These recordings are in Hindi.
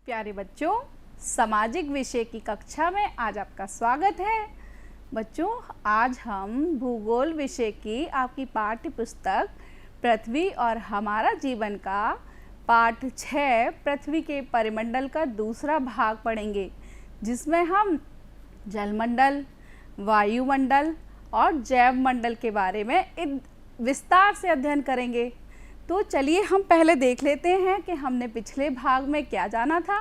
प्यारे बच्चों, सामाजिक विषय की कक्षा में आज आपका स्वागत है। बच्चों, आज हम भूगोल विषय की आपकी पाठ्य पुस्तक पृथ्वी और हमारा जीवन का पाठ 6 पृथ्वी के परिमंडल का दूसरा भाग पढ़ेंगे, जिसमें हम जलमंडल, वायुमंडल और जैव मंडल के बारे में विस्तार से अध्ययन करेंगे। तो चलिए हम पहले देख लेते हैं कि हमने पिछले भाग में क्या जाना था।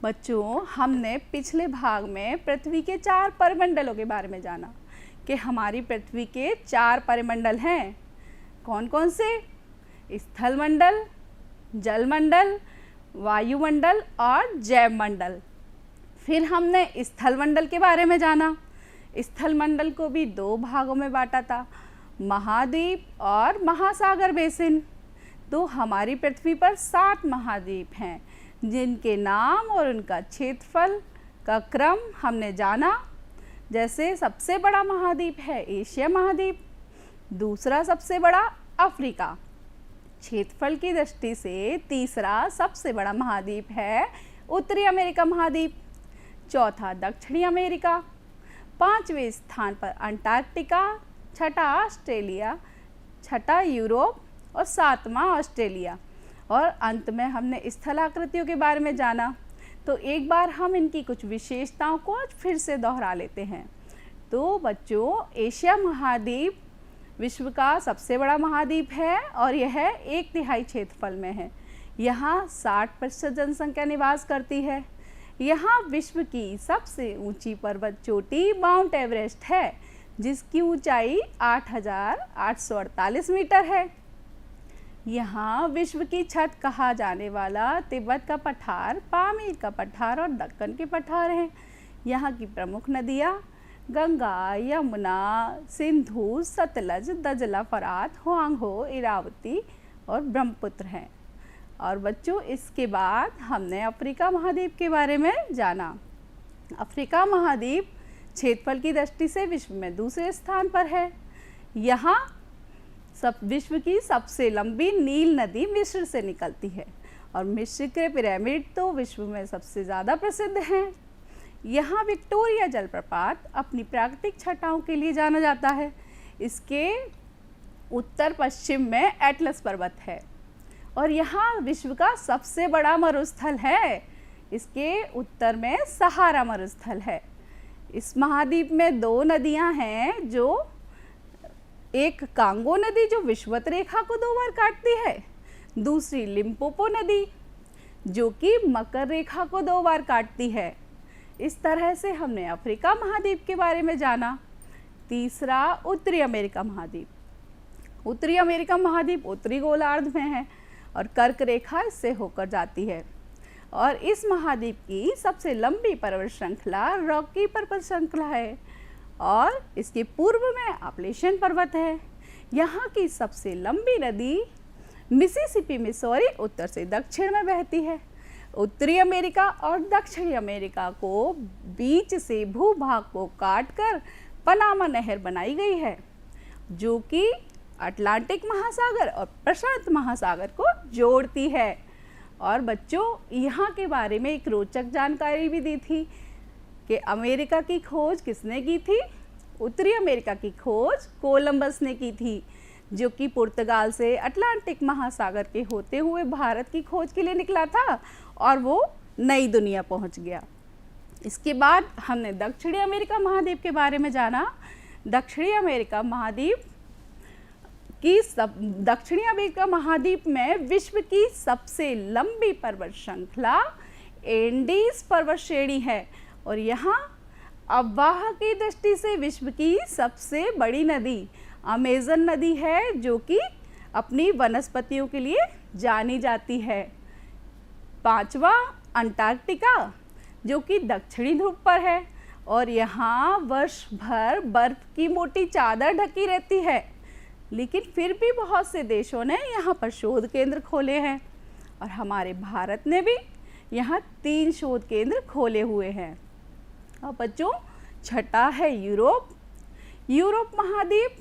बच्चों, हमने पिछले भाग में पृथ्वी के 4 परिमंडलों के बारे में जाना कि हमारी पृथ्वी के 4 परिमंडल हैं। कौन कौन से? स्थल मंडल, जलमंडल, वायुमंडल और जैव मंडल। फिर हमने स्थल मंडल के बारे में जाना। स्थल मंडल को भी 2 भागों में बांटा था, महाद्वीप और महासागर बेसिन। तो हमारी पृथ्वी पर 7 महाद्वीप हैं, जिनके नाम और उनका क्षेत्रफल का क्रम हमने जाना। जैसे सबसे बड़ा महाद्वीप है एशिया महाद्वीप, दूसरा सबसे बड़ा अफ्रीका, क्षेत्रफल की दृष्टि से तीसरा सबसे बड़ा महाद्वीप है उत्तरी अमेरिका महाद्वीप, चौथा दक्षिणी अमेरिका, 5वें स्थान पर अंटार्कटिका, छठा ऑस्ट्रेलिया, छठा यूरोप और 7वां ऑस्ट्रेलिया। और अंत में हमने स्थलाकृतियों के बारे में जाना। तो एक बार हम इनकी कुछ विशेषताओं को आज फिर से दोहरा लेते हैं। तो बच्चों, एशिया महाद्वीप विश्व का सबसे बड़ा महाद्वीप है और यह 1/3 क्षेत्रफल में है। यहाँ 60% जनसंख्या निवास करती है। यहाँ विश्व की सबसे ऊंची पर्वत चोटी माउंट एवरेस्ट है, जिसकी ऊंचाई 8,848 मीटर है। यहाँ विश्व की छत कहा जाने वाला तिब्बत का पठार, पामीर का पठार और दक्कन के पठार हैं। यहाँ की प्रमुख नदियाँ गंगा, यमुना, सिंधु, सतलज, दजला, फरात, हुआंगहो, इरावती और ब्रह्मपुत्र हैं। और बच्चों, इसके बाद हमने अफ्रीका महाद्वीप के बारे में जाना। अफ्रीका महाद्वीप क्षेत्रफल की दृष्टि से विश्व में दूसरे स्थान पर है। यहाँ विश्व की सबसे लंबी नील नदी मिस्र से निकलती है और मिस्र के पिरामिड तो विश्व में सबसे ज़्यादा प्रसिद्ध हैं। यहाँ विक्टोरिया जलप्रपात अपनी प्राकृतिक छटाओं के लिए जाना जाता है। इसके उत्तर पश्चिम में एटलस पर्वत है और यहाँ विश्व का सबसे बड़ा मरुस्थल है। इसके उत्तर में सहारा मरुस्थल है। इस महाद्वीप में 2 नदियाँ हैं, जो एक कांगो नदी जो विषुवत रेखा को 2 बार काटती है, दूसरी लिम्पोपो नदी जो कि मकर रेखा को 2 बार काटती है। इस तरह से हमने अफ्रीका महाद्वीप के बारे में जाना। तीसरा उत्तरी अमेरिका महाद्वीप। उत्तरी अमेरिका महाद्वीप उत्तरी गोलार्ध में है और कर्क रेखा इससे होकर जाती है। और इस महाद्वीप की सबसे लंबी पर्वत श्रृंखला रॉकी पर्वत श्रृंखला है और इसके पूर्व में अपलेशियन पर्वत है। यहाँ की सबसे लंबी नदी मिसिसिपी मिसौरी उत्तर से दक्षिण में बहती है। उत्तरी अमेरिका और दक्षिणी अमेरिका को बीच से भूभाग को काटकर पनामा नहर बनाई गई है, जो कि अटलांटिक महासागर और प्रशांत महासागर को जोड़ती है। और बच्चों, यहाँ के बारे में एक रोचक जानकारी भी दी थी कि अमेरिका की खोज किसने की थी? उत्तरी अमेरिका की खोज कोलंबस ने की थी, जो कि पुर्तगाल से अटलांटिक महासागर के होते हुए भारत की खोज के लिए निकला था और वो नई दुनिया पहुँच गया। इसके बाद हमने दक्षिणी अमेरिका महाद्वीप के बारे में जाना। दक्षिणी अमेरिका महाद्वीप में विश्व की सबसे लंबी पर्वत श्रृंखला एंडीज पर्वत श्रेणी है और यहाँ अफवाह की दृष्टि से विश्व की सबसे बड़ी नदी अमेजन नदी है, जो कि अपनी वनस्पतियों के लिए जानी जाती है। 5वां अंटार्कटिका, जो कि दक्षिणी ध्रुव पर है और यहाँ वर्ष भर बर्फ की मोटी चादर ढकी रहती है, लेकिन फिर भी बहुत से देशों ने यहाँ पर शोध केंद्र खोले हैं और हमारे भारत ने भी यहाँ 3 शोध केंद्र खोले हुए हैं। अब बच्चों, छठा है यूरोप। यूरोप महाद्वीप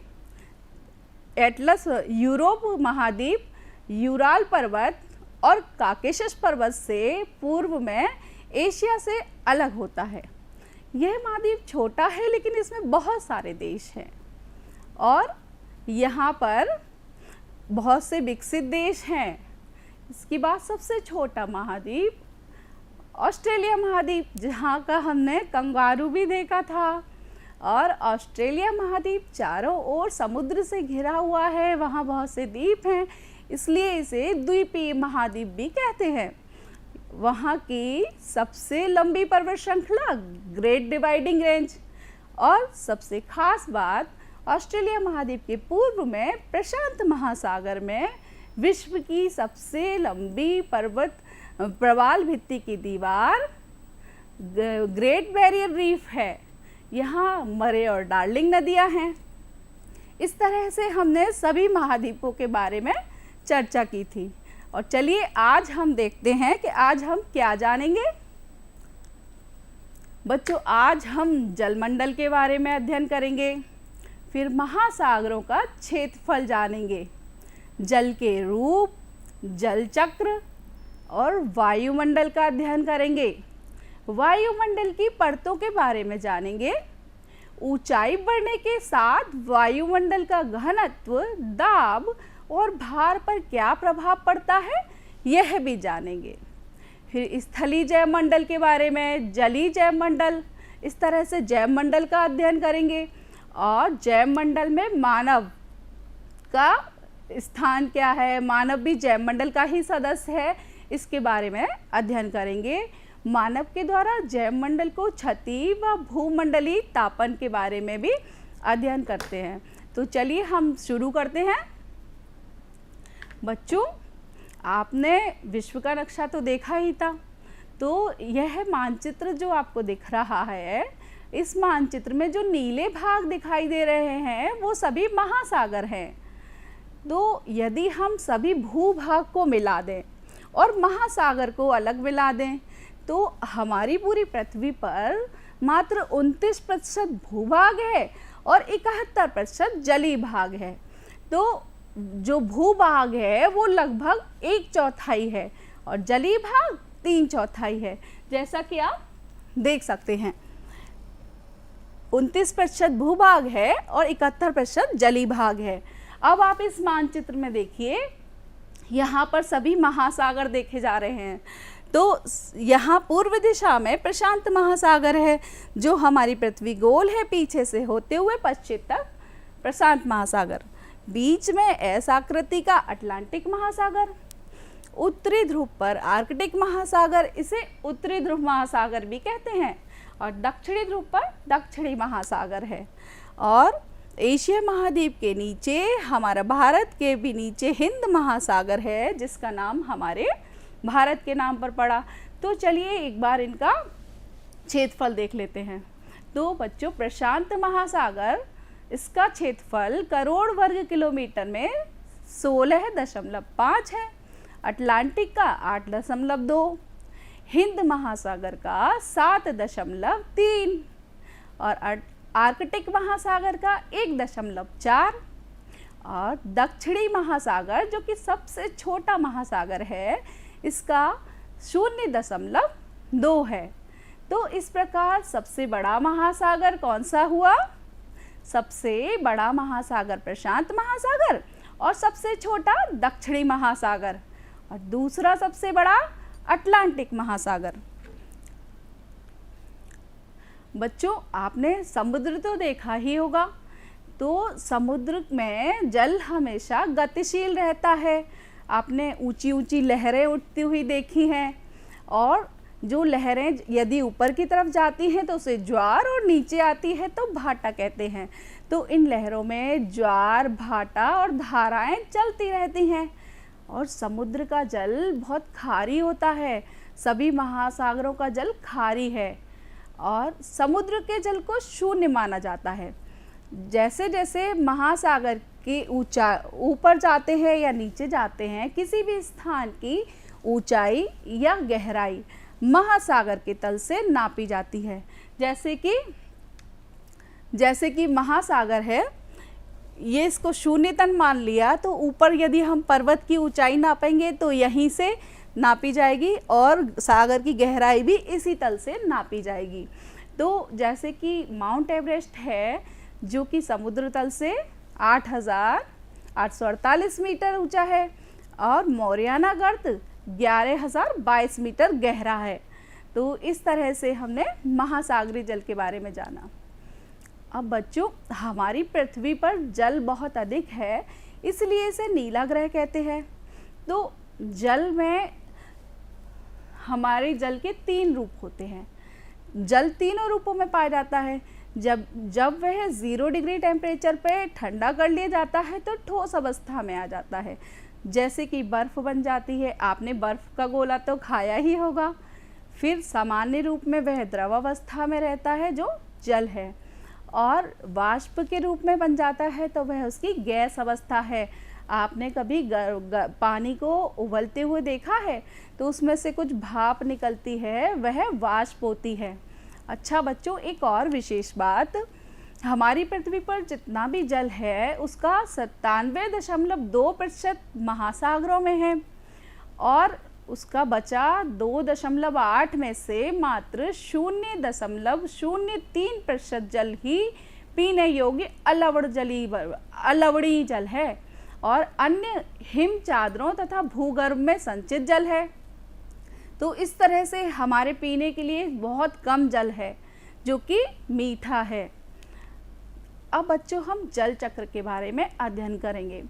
यूरोप महाद्वीप यूराल पर्वत और काकेशस पर्वत से पूर्व में एशिया से अलग होता है। यह महाद्वीप छोटा है लेकिन इसमें बहुत सारे देश हैं और यहाँ पर बहुत से विकसित देश हैं। इसके बाद सबसे छोटा महाद्वीप ऑस्ट्रेलिया महाद्वीप, जहाँ का हमने कंगारू भी देखा था। और ऑस्ट्रेलिया महाद्वीप चारों ओर समुद्र से घिरा हुआ है, वहाँ बहुत से द्वीप हैं, इसलिए इसे द्वीपीय महाद्वीप भी कहते हैं। वहाँ की सबसे लंबी पर्वत श्रृंखला ग्रेट डिवाइडिंग रेंज। और सबसे खास बात, ऑस्ट्रेलिया महाद्वीप के पूर्व में प्रशांत महासागर में विश्व की सबसे लंबी पर्वत प्रवाल भित्ति की दीवार ग्रेट बैरियर रीफ है। यहाँ मरे और डार्लिंग नदियाँ हैं। इस तरह से हमने सभी महाद्वीपों के बारे में चर्चा की थी। और चलिए आज हम देखते हैं कि आज हम क्या जानेंगे। बच्चों, आज हम जलमंडल के बारे में अध्ययन करेंगे, फिर महासागरों का क्षेत्रफल जानेंगे, जल के रूप, जल चक्र और वायुमंडल का अध्ययन करेंगे। वायुमंडल की परतों के बारे में जानेंगे। ऊंचाई बढ़ने के साथ वायुमंडल का घनत्व, दाब और भार पर क्या प्रभाव पड़ता है, यह भी जानेंगे। फिर स्थलीय जैवमंडल के बारे में, जलीय जैवमंडल, इस तरह से जैवमंडल का अध्ययन करेंगे। और जैवमंडल में मानव का स्थान क्या है, मानव भी जैवमंडल का ही सदस्य है, इसके बारे में अध्ययन करेंगे। मानव के द्वारा जैवमंडल को क्षति व भूमंडलीय तापन के बारे में भी अध्ययन करते हैं। तो चलिए हम शुरू करते हैं। बच्चों, आपने विश्व का नक्शा तो देखा ही था, तो यह मानचित्र जो आपको दिख रहा है, इस मानचित्र में जो नीले भाग दिखाई दे रहे हैं वो सभी महासागर हैं। तो यदि हम सभी भूभाग को मिला दें और महासागर को अलग मिला दें तो हमारी पूरी पृथ्वी पर मात्र 29% भूभाग है और 71% जलीय भाग है। तो जो भूभाग है वो लगभग 1/4 है और जलीय भाग 3/4 है, जैसा कि आप देख सकते हैं। 29% भूभाग है और 71% जलीय भाग है। अब आप इस मानचित्र में देखिए, यहाँ पर सभी महासागर देखे जा रहे हैं। तो यहाँ पूर्व दिशा में प्रशांत महासागर है जो हमारी पृथ्वी गोल है, पीछे से होते हुए पश्चिम तक प्रशांत महासागर, बीच में एस आकृति का अटलांटिक महासागर, उत्तरी ध्रुव पर आर्कटिक महासागर, इसे उत्तरी ध्रुव महासागर भी कहते हैं, और दक्षिणी ध्रुव पर दक्षिणी महासागर है। और एशिया महाद्वीप के नीचे हमारा भारत के भी नीचे हिंद महासागर है, जिसका नाम हमारे भारत के नाम पर पड़ा। तो चलिए एक बार इनका क्षेत्रफल देख लेते हैं। तो बच्चों, प्रशांत महासागर, इसका क्षेत्रफल करोड़ वर्ग किलोमीटर में 16.5 है, अटलांटिक का 8.2, हिंद महासागर का 7.3 और आर्कटिक महासागर का 1.4 और दक्षिणी महासागर जो कि सबसे छोटा महासागर है, इसका 0.2 है। तो इस प्रकार सबसे बड़ा महासागर कौन सा हुआ? सबसे बड़ा महासागर प्रशांत महासागर और सबसे छोटा दक्षिणी महासागर, और दूसरा सबसे बड़ा अटलांटिक महासागर। बच्चों, आपने समुद्र तो देखा ही होगा। तो समुद्र में जल हमेशा गतिशील रहता है। आपने ऊंची ऊंची लहरें उठती हुई देखी हैं, और जो लहरें यदि ऊपर की तरफ जाती हैं तो उसे ज्वार और नीचे आती है तो भाटा कहते हैं। तो इन लहरों में ज्वार, भाटा और धाराएं चलती रहती हैं। और समुद्र का जल बहुत खारी होता है, सभी महासागरों का जल खारी है और समुद्र के जल को शून्य माना जाता है। जैसे जैसे महासागर की ऊपर जाते हैं या नीचे जाते हैं, किसी भी स्थान की ऊंचाई या गहराई महासागर के तल से नापी जाती है। जैसे कि महासागर है, ये इसको 0 तन मान लिया, तो ऊपर यदि हम पर्वत की ऊंचाई नापेंगे तो यहीं से नापी जाएगी और सागर की गहराई भी इसी तल से नापी जाएगी। तो जैसे कि माउंट एवरेस्ट है जो कि समुद्र तल से 8,848 मीटर ऊंचा है और मौरियाना गर्त 11,022 मीटर गहरा है। तो इस तरह से हमने महासागरीय जल के बारे में जाना। अब बच्चों, हमारी पृथ्वी पर जल बहुत अधिक है, इसलिए इसे नीला ग्रह कहते हैं। तो जल में हमारे जल के 3 रूप होते हैं। जल तीनों रूपों में पाया जाता है। जब वह 0 डिग्री टेम्परेचर पे ठंडा कर लिया जाता है तो ठोस अवस्था में आ जाता है, जैसे कि बर्फ़ बन जाती है। आपने बर्फ़ का गोला तो खाया ही होगा। फिर सामान्य रूप में वह द्रव अवस्था में रहता है जो जल है, और वाष्प के रूप में बन जाता है तो वह उसकी गैस अवस्था है। आपने कभी पानी को उबलते हुए देखा है तो उसमें से कुछ भाप निकलती है, वह वाष्प होती है। अच्छा बच्चों, एक और विशेष बात, हमारी पृथ्वी पर जितना भी जल है उसका 97.2% महासागरों में है और उसका बचा 2.8 में से मात्र 0.03% जल ही पीने योग्य अलवणीय जल है और अन्य हिम चादरों तथा भूगर्भ में संचित जल है। तो इस तरह से हमारे पीने के लिए बहुत कम जल है जो कि मीठा है। अब बच्चों, हम जल चक्र के बारे में अध्ययन करेंगे।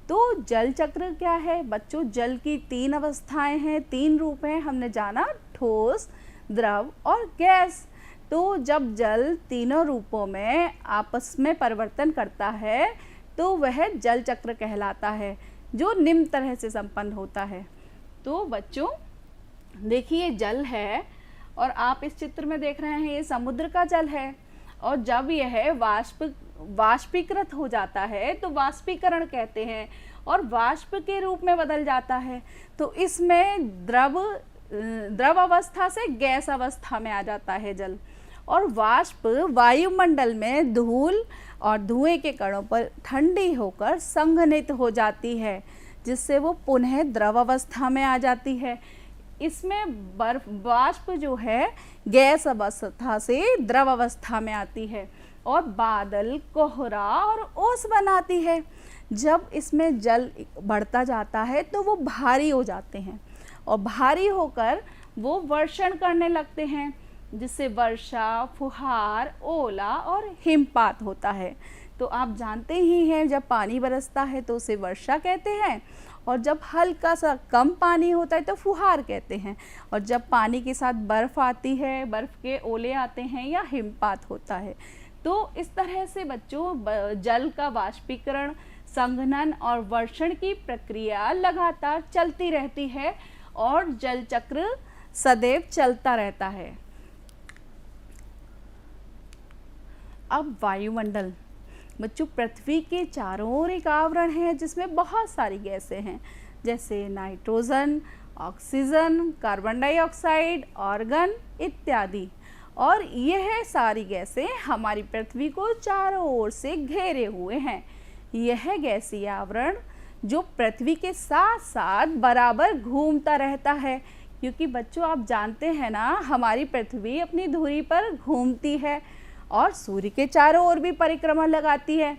तो जल चक्र क्या है बच्चों? जल की 3 अवस्थाएं हैं, 3 रूप हैं। हमने जाना ठोस, द्रव और गैस। तो जब जल तीनों रूपों में आपस में परिवर्तन करता है तो वह जल चक्र कहलाता है, जो निम्न तरह से संपन्न होता है। तो बच्चों देखिए, जल है और आप इस चित्र में देख रहे हैं ये समुद्र का जल है, और जब यह वाष्पीकृत हो जाता है तो वाष्पीकरण कहते हैं और वाष्प के रूप में बदल जाता है। तो इसमें द्रव अवस्था से गैस अवस्था में आ जाता है जल, और वाष्प वायुमंडल में धूल और धुएं के कणों पर ठंडी होकर संघनित हो जाती है, जिससे वो पुनः द्रव अवस्था में आ जाती है। इसमें वाष्प जो है गैस अवस्था से द्रव अवस्था में आती है और बादल, कोहरा और ओस बनाती है। जब इसमें जल बढ़ता जाता है तो वो भारी हो जाते हैं और भारी होकर वो वर्षण करने लगते हैं, जिससे वर्षा, फुहार, ओला और हिमपात होता है। तो आप जानते ही हैं, जब पानी बरसता है तो उसे वर्षा कहते हैं, और जब हल्का सा कम पानी होता है तो फुहार कहते हैं, और जब पानी के साथ बर्फ़ आती है, बर्फ़ के ओले आते हैं या हिमपात होता है। तो इस तरह से बच्चों जल का वाष्पीकरण, संघनन और वर्षण की प्रक्रिया लगातार चलती रहती है और जल चक्र सदैव चलता रहता है। अब वायुमंडल बच्चों, पृथ्वी के चारों ओर एक आवरण है जिसमें बहुत सारी गैसें हैं, जैसे nitrogen, oxygen, carbon dioxide, argon इत्यादि। और यह सारी गैसें हमारी पृथ्वी को चारों ओर से घेरे हुए हैं। यह गैसीय आवरण जो पृथ्वी के साथ साथ बराबर घूमता रहता है, क्योंकि बच्चों आप जानते हैं ना, हमारी पृथ्वी अपनी धुरी पर घूमती है और सूर्य के चारों ओर भी परिक्रमा लगाती है।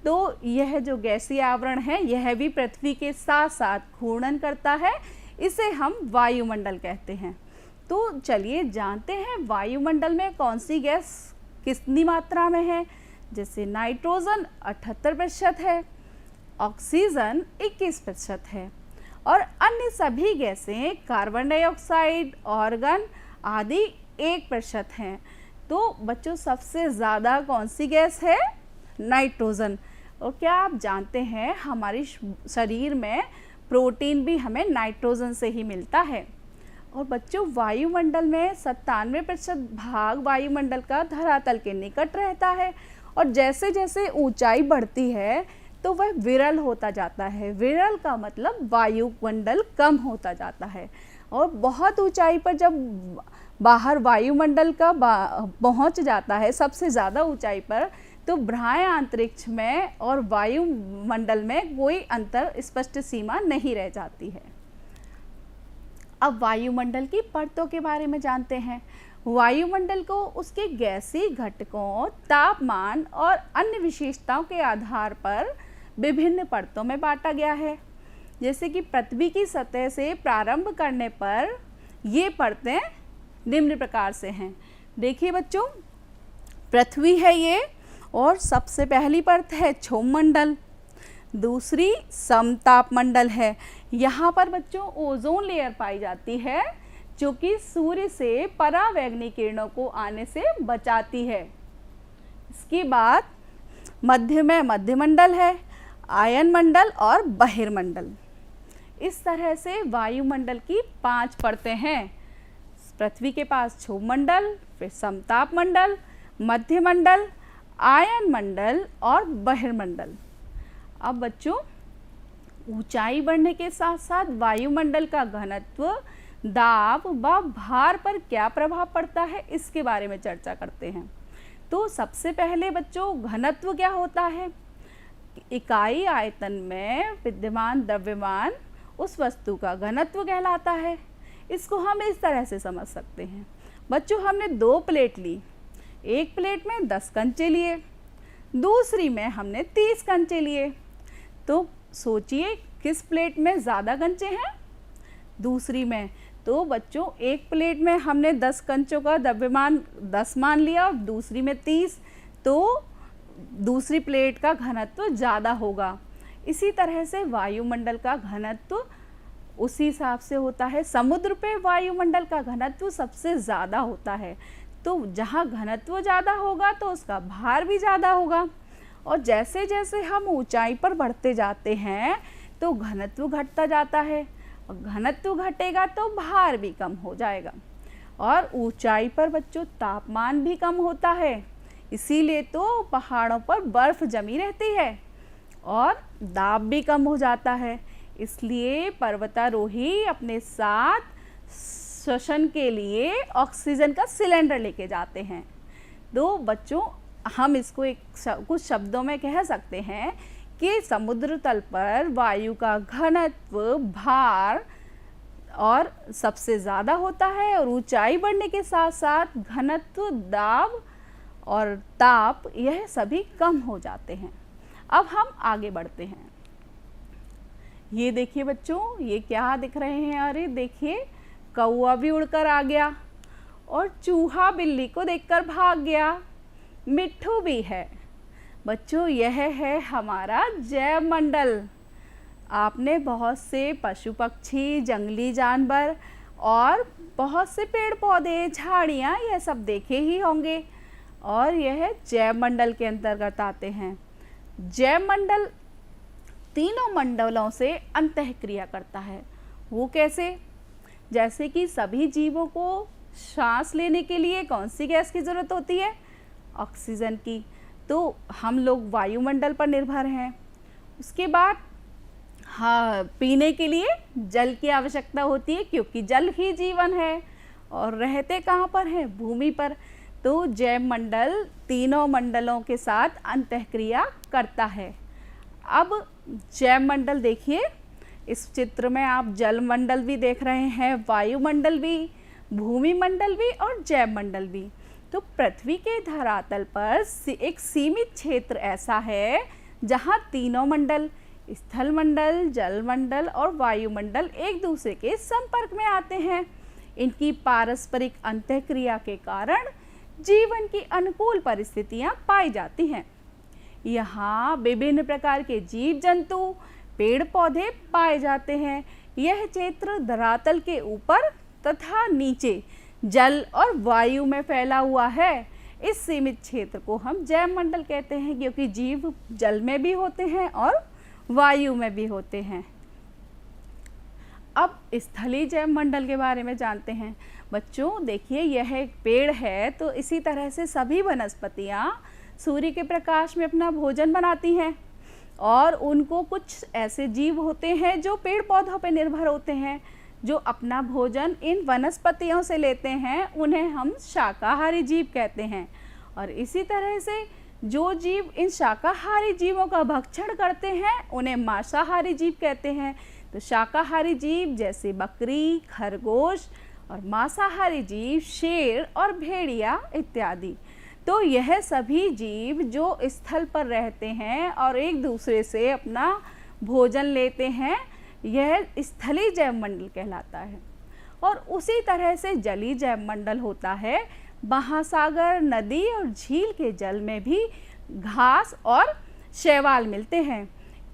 तो यह जो गैसीय आवरण है यह भी पृथ्वी के साथ साथ घूर्णन करता है, इसे हम वायुमंडल कहते हैं। तो चलिए जानते हैं वायुमंडल में कौन सी गैस कितनी मात्रा में है। जैसे नाइट्रोजन 78% है, ऑक्सीजन 21% है, और अन्य सभी गैसें कार्बन डाइऑक्साइड, आर्गन आदि 1% हैं। तो बच्चों सबसे ज़्यादा कौन सी गैस है? नाइट्रोजन। और क्या आप जानते हैं हमारे शरीर में प्रोटीन भी हमें नाइट्रोजन से ही मिलता है। और बच्चों वायुमंडल में 97% भाग वायुमंडल का धरातल के निकट रहता है, और जैसे जैसे ऊंचाई बढ़ती है तो वह विरल होता जाता है। विरल का मतलब वायुमंडल कम होता जाता है, और बहुत ऊंचाई पर जब बाहर वायुमंडल का पहुंच जाता है सबसे ज़्यादा ऊंचाई पर, तो बाह्य अंतरिक्ष में और वायुमंडल में कोई अंतर स्पष्ट सीमा नहीं रह जाती है। अब वायुमंडल की परतों के बारे में जानते हैं। वायुमंडल को उसके गैसीय घटकों, तापमान और अन्य विशेषताओं के आधार पर विभिन्न परतों में बांटा गया है। जैसे कि पृथ्वी की सतह से प्रारंभ करने पर ये परतें निम्न प्रकार से हैं। देखिए बच्चों, पृथ्वी है ये, और सबसे पहली परत है क्षोभमंडल, दूसरी समतापमंडल है। यहाँ पर बच्चों ओजोन लेयर पाई जाती है, जो कि सूर्य से परावैंगनी किरणों को आने से बचाती है। इसके बाद मध्य में मध्यमंडल है, आयन मंडल और बहिर्मंडल। इस तरह से वायुमंडल की 5 परतें हैं। पृथ्वी के पास क्षोभमंडल, फिर समतापमंडल, मध्यमंडल, आयन मंडल और बहिर्मंडल। अब बच्चों, ऊंचाई बढ़ने के साथ साथ वायुमंडल का घनत्व, दाब व भार पर क्या प्रभाव पड़ता है, इसके बारे में चर्चा करते हैं। तो सबसे पहले बच्चों, घनत्व क्या होता है? इकाई आयतन में विद्यमान द्रव्यमान उस वस्तु का घनत्व कहलाता है। इसको हम इस तरह से समझ सकते हैं। बच्चों, हमने 2 प्लेट ली, एक प्लेट में 10 कंचे लिए, दूसरी में हमने 30 कंचे लिए। तो सोचिए किस प्लेट में ज़्यादा कंचे हैं? दूसरी में। तो बच्चों, एक प्लेट में हमने 10 कंचों का द्रव्यमान 10 मान लिया और दूसरी में 30, तो दूसरी प्लेट का घनत्व ज़्यादा होगा। इसी तरह से वायुमंडल का घनत्व उसी हिसाब से होता है। समुद्र पे वायुमंडल का घनत्व सबसे ज़्यादा होता है। तो जहाँ घनत्व ज़्यादा होगा तो उसका भार भी ज़्यादा होगा। और जैसे जैसे हम ऊंचाई पर बढ़ते जाते हैं तो घनत्व घटता जाता है, और घनत्व घटेगा तो भार भी कम हो जाएगा। और ऊंचाई पर बच्चों तापमान भी कम होता है, इसीलिए तो पहाड़ों पर बर्फ़ जमी रहती है और दाब भी कम हो जाता है। इसलिए पर्वतारोही अपने साथ श्वसन के लिए ऑक्सीजन का सिलेंडर लेके जाते हैं। तो बच्चों, हम इसको कुछ शब्दों में कह सकते हैं कि समुद्र तल पर वायु का घनत्व, भार और सबसे ज़्यादा होता है, और ऊंचाई बढ़ने के साथ साथ घनत्व, दाब और ताप यह सभी कम हो जाते हैं। अब हम आगे बढ़ते हैं। ये देखिए बच्चों, ये क्या दिख रहे हैं? अरे देखिए, कौवा भी उड़कर आ गया और चूहा बिल्ली को देखकर भाग गया। मिट्ठू भी है। बच्चों, यह है हमारा जैवमंडल। आपने बहुत से पशु पक्षी, जंगली जानवर और बहुत से पेड़ पौधे, झाड़ियाँ, यह सब देखे ही होंगे, और यह जैवमंडल के अंतर्गत आते हैं। जैवमंडल तीनों मंडलों से अंतःक्रिया करता है। वो कैसे? जैसे कि सभी जीवों को सांस लेने के लिए कौन सी गैस की ज़रूरत होती है? ऑक्सीजन की। तो हम लोग वायुमंडल पर निर्भर हैं। उसके बाद हाँ, पीने के लिए जल की आवश्यकता होती है, क्योंकि जल ही जीवन है। और रहते कहाँ पर हैं? भूमि पर। तो जैवमंडल तीनों मंडलों के साथ अंतःक्रिया करता है। अब जैवमंडल देखिए, इस चित्र में आप जलमंडल भी देख रहे हैं, वायुमंडल भी, भूमि मंडल भी और जैवमंडल भी। तो पृथ्वी के धरातल पर एक सीमित क्षेत्र ऐसा है जहाँ तीनों मंडल, स्थल मंडल, जलमंडल और वायुमंडल एक दूसरे के संपर्क में आते हैं। इनकी पारस्परिक अंतःक्रिया के कारण जीवन की अनुकूल परिस्थितियाँ पाई जाती हैं। यहाँ विभिन्न प्रकार के जीव जंतु, पेड़ पौधे पाए जाते हैं। यह क्षेत्र धरातल के ऊपर तथा नीचे जल और वायु में फैला हुआ है। इस सीमित क्षेत्र को हम जैवमंडल कहते हैं, क्योंकि जीव जल में भी होते हैं और वायु में भी होते हैं। अब स्थलीय जैवमंडल के बारे में जानते हैं। बच्चों देखिए, यह एक पेड़ है, तो इसी तरह से सभी वनस्पतियाँ सूर्य के प्रकाश में अपना भोजन बनाती हैं, और उनको कुछ ऐसे जीव होते हैं जो पेड़ पौधों पर निर्भर होते हैं, जो अपना भोजन इन वनस्पतियों से लेते हैं। उन्हें हम शाकाहारी जीव कहते हैं। और इसी तरह से जो जीव इन शाकाहारी जीवों का भक्षण करते हैं उन्हें मांसाहारी जीव कहते हैं। तो शाकाहारी जीव जैसे बकरी, खरगोश और मांसाहारी जीव शेर और भेड़िया इत्यादि। तो यह सभी जीव जो स्थल पर रहते हैं और एक दूसरे से अपना भोजन लेते हैं, यह स्थलीय जैवमंडल कहलाता है। और उसी तरह से जलीय जैवमंडल होता है। महासागर, नदी और झील के जल में भी घास और शैवाल मिलते हैं।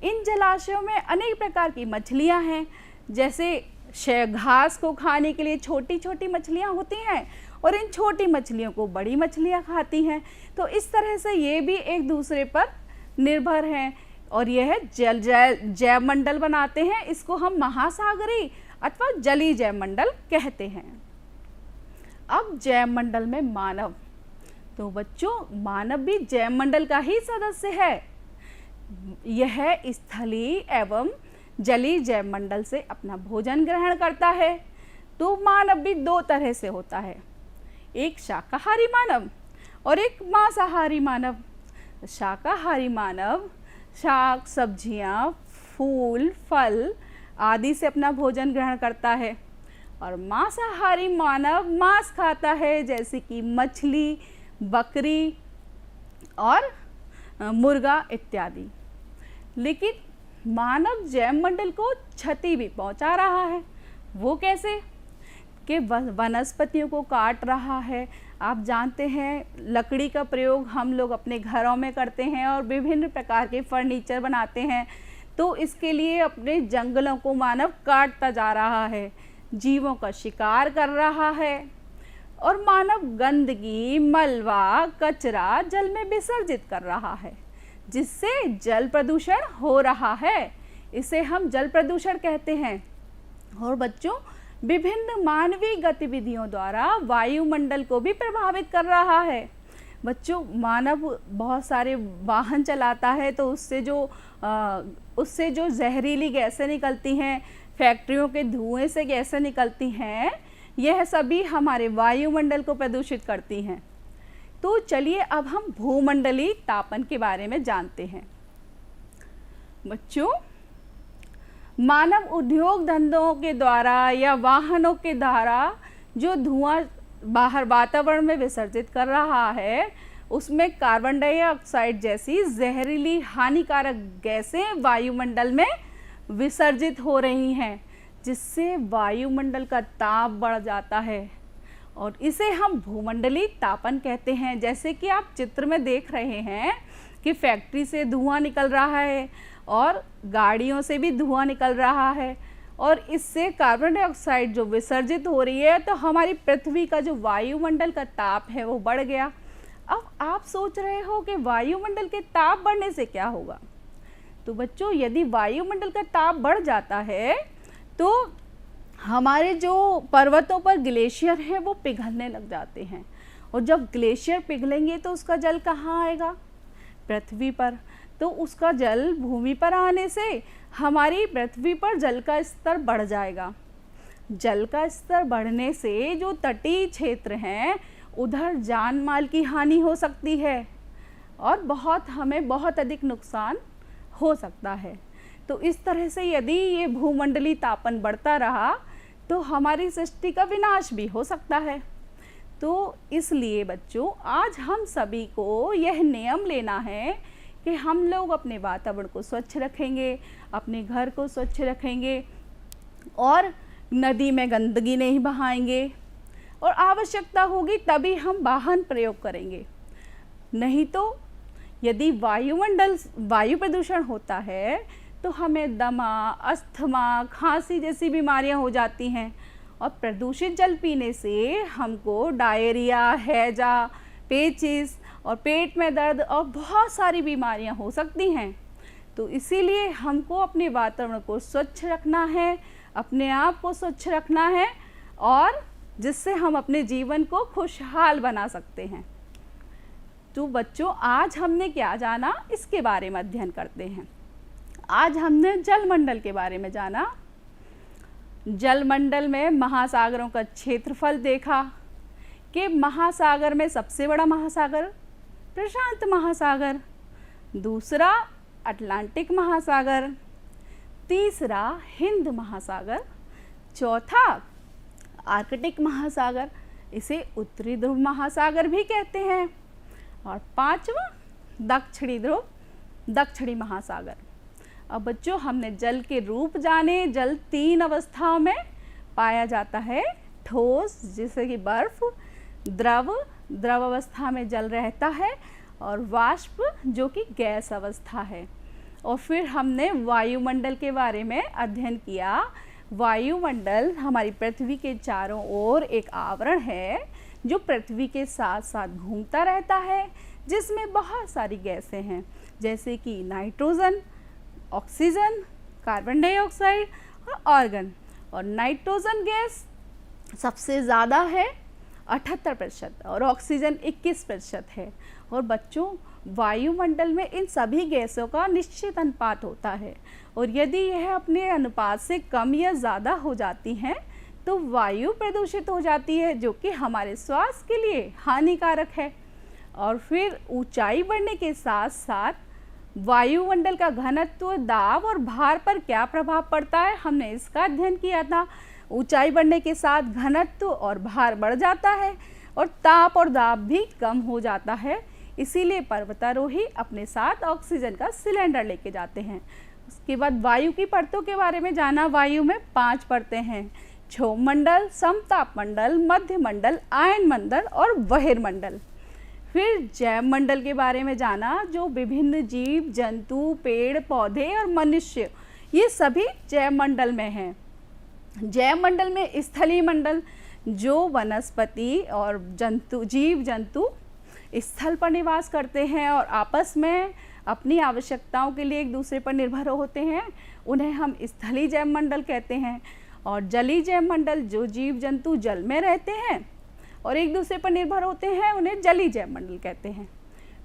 इन जलाशयों में अनेक प्रकार की मछलियां हैं, जैसे घास को खाने के लिए छोटी छोटी मछलियां होती हैं और इन छोटी मछलियों को बड़ी मछलियां खाती हैं। तो इस तरह से ये भी एक दूसरे पर निर्भर हैं और यह जैवमंडल बनाते हैं। इसको हम महासागरीय अथवा जलीय जैवमंडल कहते हैं। अब जैवमंडल में मानव, तो बच्चों मानव भी जैवमंडल का ही सदस्य है। यह स्थलीय एवं जलीय जैवमंडल से अपना भोजन ग्रहण करता है। तो मानव भी दो तरह से होता है, एक शाकाहारी मानव और एक मांसाहारी मानव। शाकाहारी मानव शाक, सब्जियां, फूल, फल आदि से अपना भोजन ग्रहण करता है और मांसाहारी मानव मांस खाता है, जैसे कि मछली, बकरी और मुर्गा इत्यादि। लेकिन मानव जैवमंडल को क्षति भी पहुंचा रहा है। वो कैसे? कि वनस्पतियों को काट रहा है। आप जानते हैं लकड़ी का प्रयोग हम लोग अपने घरों में करते हैं और विभिन्न प्रकार के फर्नीचर बनाते हैं। तो इसके लिए अपने जंगलों को मानव काटता जा रहा है, जीवों का शिकार कर रहा है और मानव गंदगी, मलबा, कचरा जल में विसर्जित कर रहा है, जिससे जल प्रदूषण हो रहा है। इसे हम जल प्रदूषण कहते हैं। और बच्चों विभिन्न मानवीय गतिविधियों द्वारा वायुमंडल को भी प्रभावित कर रहा है। बच्चों मानव बहुत सारे वाहन चलाता है, तो उससे जो जहरीली गैसें निकलती हैं, फैक्ट्रियों के धुएं से गैसें निकलती हैं, यह सभी हमारे वायुमंडल को प्रदूषित करती हैं। तो चलिए अब हम भूमंडलीय तापन के बारे में जानते हैं। बच्चों मानव उद्योग धंधों के द्वारा या वाहनों के द्वारा जो धुआं बाहर वातावरण में विसर्जित कर रहा है, उसमें कार्बन डाइऑक्साइड जैसी जहरीली हानिकारक गैसें वायुमंडल में विसर्जित हो रही हैं, जिससे वायुमंडल का ताप बढ़ जाता है और इसे हम भूमंडलीय तापन कहते हैं। जैसे कि आप चित्र में देख रहे हैं कि फैक्ट्री से धुआं निकल रहा है और गाड़ियों से भी धुआं निकल रहा है और इससे कार्बन डाइऑक्साइड जो विसर्जित हो रही है, तो हमारी पृथ्वी का जो वायुमंडल का ताप है वो बढ़ गया। अब आप सोच रहे हो कि वायुमंडल के ताप बढ़ने से क्या होगा? तो बच्चों यदि वायुमंडल का ताप बढ़ जाता है तो हमारे जो पर्वतों पर ग्लेशियर हैं वो पिघलने लग जाते हैं और जब ग्लेशियर पिघलेंगे तो उसका जल कहाँ आएगा? पृथ्वी पर। तो उसका जल भूमि पर आने से हमारी पृथ्वी पर जल का स्तर बढ़ जाएगा। जल का स्तर बढ़ने से जो तटीय क्षेत्र हैं उधर जान माल की हानि हो सकती है और हमें बहुत अधिक नुकसान हो सकता है। तो इस तरह से यदि ये भूमंडलीय तापन बढ़ता रहा तो हमारी सृष्टि का विनाश भी हो सकता है। तो इसलिए बच्चों आज हम सभी को यह नियम लेना है कि हम लोग अपने वातावरण को स्वच्छ रखेंगे, अपने घर को स्वच्छ रखेंगे और नदी में गंदगी नहीं बहाएंगे और आवश्यकता होगी तभी हम वाहन प्रयोग करेंगे। नहीं तो यदि वायु प्रदूषण होता है तो हमें दमा, अस्थमा, खांसी जैसी बीमारियां हो जाती हैं और प्रदूषित जल पीने से हमको डायरिया, हैजा, पेचिस और पेट में दर्द और बहुत सारी बीमारियां हो सकती हैं। तो इसीलिए हमको अपने वातावरण को स्वच्छ रखना है, अपने आप को स्वच्छ रखना है और जिससे हम अपने जीवन को खुशहाल बना सकते हैं। तो बच्चों आज हमने क्या जाना इसके बारे में अध्ययन करते हैं। आज हमने जलमंडल के बारे में जाना। जलमंडल में महासागरों का क्षेत्रफल देखा कि महासागर में सबसे बड़ा महासागर प्रशांत महासागर, दूसरा अटलांटिक महासागर, तीसरा हिंद महासागर, चौथा आर्कटिक महासागर, इसे उत्तरी ध्रुव महासागर भी कहते हैं, और पांचवा दक्षिणी ध्रुव, दक्षिणी महासागर। अब बच्चों हमने जल के रूप जाने। जल 3 अवस्थाओं में पाया जाता है, ठोस जैसे कि बर्फ, द्रव, द्रव अवस्था में जल रहता है, और वाष्प जो कि गैस अवस्था है। और फिर हमने वायुमंडल के बारे में अध्ययन किया। वायुमंडल हमारी पृथ्वी के चारों ओर एक आवरण है जो पृथ्वी के साथ साथ घूमता रहता है, जिसमें बहुत सारी गैसें हैं, जैसे कि नाइट्रोजन, ऑक्सीजन, कार्बन डाइऑक्साइड और आर्गन। और नाइट्रोजन गैस सबसे ज़्यादा है 78% और ऑक्सीजन 21% है। और बच्चों वायुमंडल में इन सभी गैसों का निश्चित अनुपात होता है, और यदि यह अपने अनुपात से कम या ज़्यादा हो जाती हैं तो वायु प्रदूषित हो जाती है, जो कि हमारे स्वास्थ्य के लिए हानिकारक है। और फिर ऊंचाई बढ़ने के साथ साथ वायुमंडल का घनत्व, दाब और भार पर क्या प्रभाव पड़ता है, हमने इसका अध्ययन किया था। ऊंचाई बढ़ने के साथ घनत्व और भार बढ़ जाता है, और ताप और दाब भी कम हो जाता है। इसीलिए पर्वतारोही अपने साथ ऑक्सीजन का सिलेंडर लेके जाते हैं। उसके बाद वायु की परतों के बारे में जाना। वायु में 5 परतें हैं, क्षोभ मंडल, समताप मंडल, मध्य मंडल, आयन मंडल और बहिर्मंडल। फिर जैव मंडल के बारे में जाना, जो विभिन्न जीव जंतु, पेड़ पौधे और मनुष्य, ये सभी जैव मंडल में हैं। जैव मंडल में स्थलीय मंडल, जो वनस्पति और जीव जंतु स्थल पर निवास करते हैं और आपस में अपनी आवश्यकताओं के लिए एक दूसरे पर निर्भर होते हैं, उन्हें हम स्थलीय जैव मंडल कहते हैं। और जलीय जैव मंडल, जो जीव जंतु जल में रहते हैं और एक दूसरे पर निर्भर होते हैं, उन्हें जलीय जैव मंडल कहते हैं।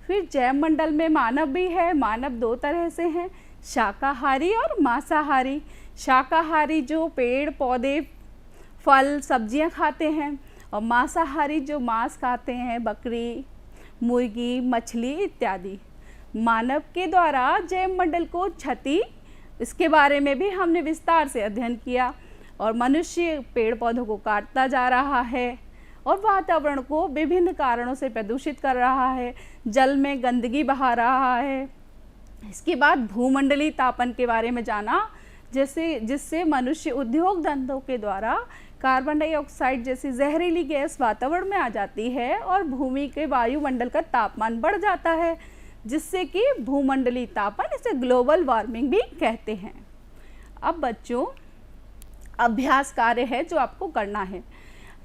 फिर जैव मंडल में मानव भी है। मानव 2 तरह से हैं, शाकाहारी और मांसाहारी। शाकाहारी जो पेड़ पौधे, फल, सब्जियां खाते हैं, और मांसाहारी जो मांस खाते हैं, बकरी, मुर्गी, मछली इत्यादि। मानव के द्वारा जैव मंडल को क्षति, इसके बारे में भी हमने विस्तार से अध्ययन किया। और मनुष्य पेड़ पौधों को काटता जा रहा है और वातावरण को विभिन्न कारणों से प्रदूषित कर रहा है, जल में गंदगी बहा रहा है। इसके बाद भूमंडलीय तापन के बारे में जाना, जिससे मनुष्य उद्योग धंधों के द्वारा कार्बन डाइऑक्साइड जैसी जहरीली गैस वातावरण में आ जाती है और भूमि के वायुमंडल का तापमान बढ़ जाता है, जिससे कि भूमंडलीय तापन, इसे ग्लोबल वार्मिंग भी कहते हैं। अब बच्चों अभ्यास कार्य है जो आपको करना है।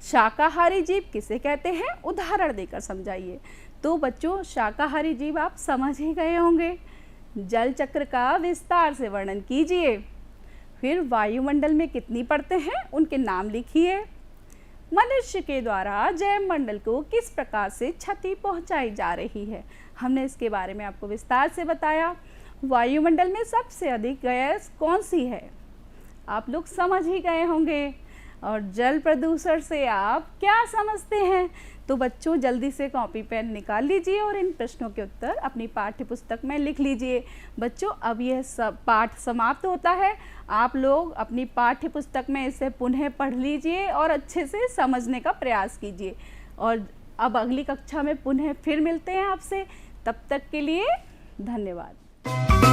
शाकाहारी जीव किसे कहते हैं, उदाहरण देकर समझाइए। तो बच्चों शाकाहारी जीव आप समझ ही गए होंगे। जल चक्र का विस्तार से वर्णन कीजिए। फिर वायुमंडल में कितनी परतें हैं, उनके नाम लिखिए। मनुष्य के द्वारा जैव मंडल को किस प्रकार से क्षति पहुंचाई जा रही है, हमने इसके बारे में आपको विस्तार से बताया। वायुमंडल में सबसे अधिक गैस कौन सी है, आप लोग समझ ही गए होंगे। और जल प्रदूषण से आप क्या समझते हैं। तो बच्चों जल्दी से कॉपी पेन निकाल लीजिए और इन प्रश्नों के उत्तर अपनी पाठ्य पुस्तक में लिख लीजिए। बच्चों अब यह सब पाठ समाप्त होता है। आप लोग अपनी पाठ्य पुस्तक में इसे पुनः पढ़ लीजिए और अच्छे से समझने का प्रयास कीजिए। और अब अगली कक्षा में पुनः फिर मिलते हैं आपसे। तब तक के लिए धन्यवाद।